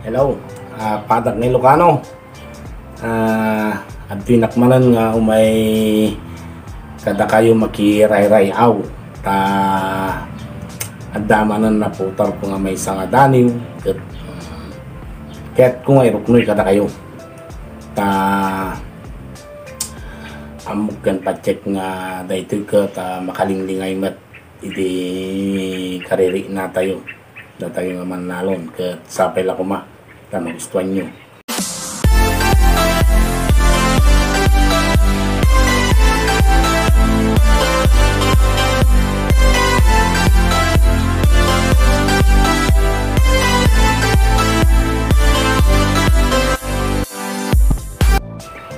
Hello, padak ni Ilocano. At pinakmanan nga umay kada kayo makirayrayaw ta adamanan na putar ko nga may sanga daniw ket ko nga iruknoy kada kayo ta amok kan pa-check nga daytoy ka ta makalinglingay mat iti kariri na tayo da tayo nga manalon ket sapay la kuma ta magustuhan nyo.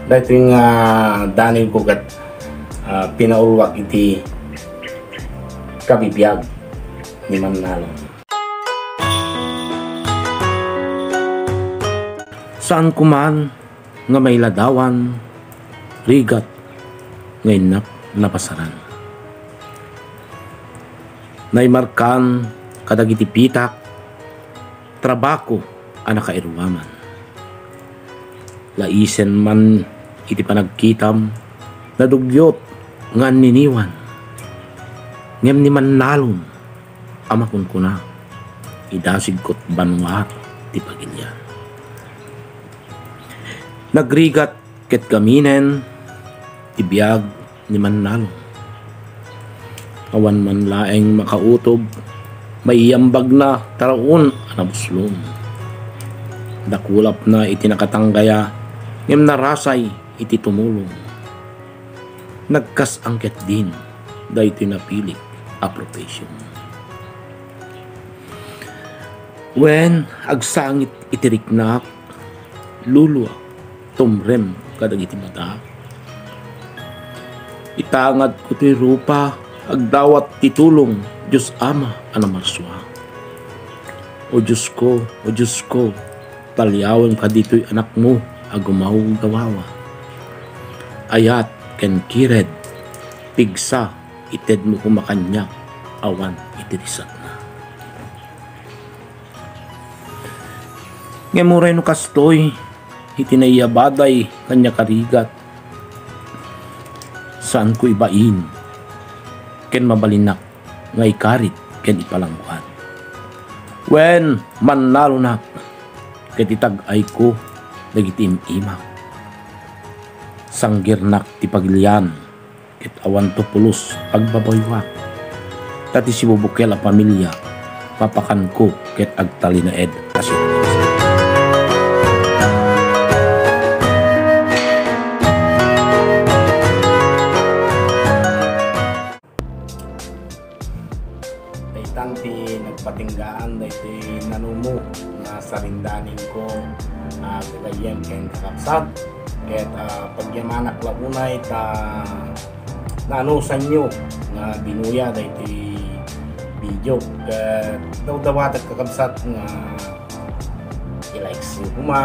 Dahito yung daning ko kat pinaulwak iti kabibiyag ni Manalo. Saan kuman nga may ladawan, rigat, ngayon napasaran. Naimarkan kadagiti pitak, trabako ang nakairuwaman. Laisen man iti panagkitam, nadugyot nga niniwan. Ngem ni Manalon, amakon ko na, idasig ko't banwat ti pagilyan. Nagrigat ket gaminen, ibiyag ni Manalon. Awan man laeng makautob, maiyambag na taraon anabuslom. Dakulap na iti nakatanggaya, ngem narasay iti tumulong. Nagkas angket din, dahito napilik a profession. When agsangit itiriknak, luluwa, tumrem kadagiti mata. Itangad ko ti rupa, agdawat titulong, Diyos Ama anamarswa. O Diyos ko, talyawan ka dito'y anak mo, agumawag gawawa. Ayat ken kired, pigsa, ited mo kumakanyak, awan itirisat na. Ngemuray no kastoy, itinaiyabaday kanya karigat. Saan ko ibain, ken mabalinak, ngay karit ken ipalangkuhan. When Manalo nak, ket itag-ay ko, dagitim imak. Sanggirnak ti pagilian, ket awan to pulos agbabaywak. Tati si bubukel a pamilya, papakan ko ket agtali na ed asin. Daytan ti nagpatinggaan dayto nanumo nga sarindanin ko kagayen ken kakapsat ket pagyamanak lagunay ta nanusan nyo nga binuya dayto video ket dawdawatak kakapsat nga i-likes nyo kuma,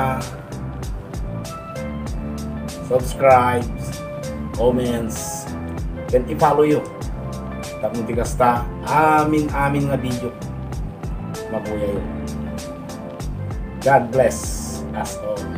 subscribe, comments ken i-follow yo tapos tikasta amin nga video mabuya yun. God bless us all.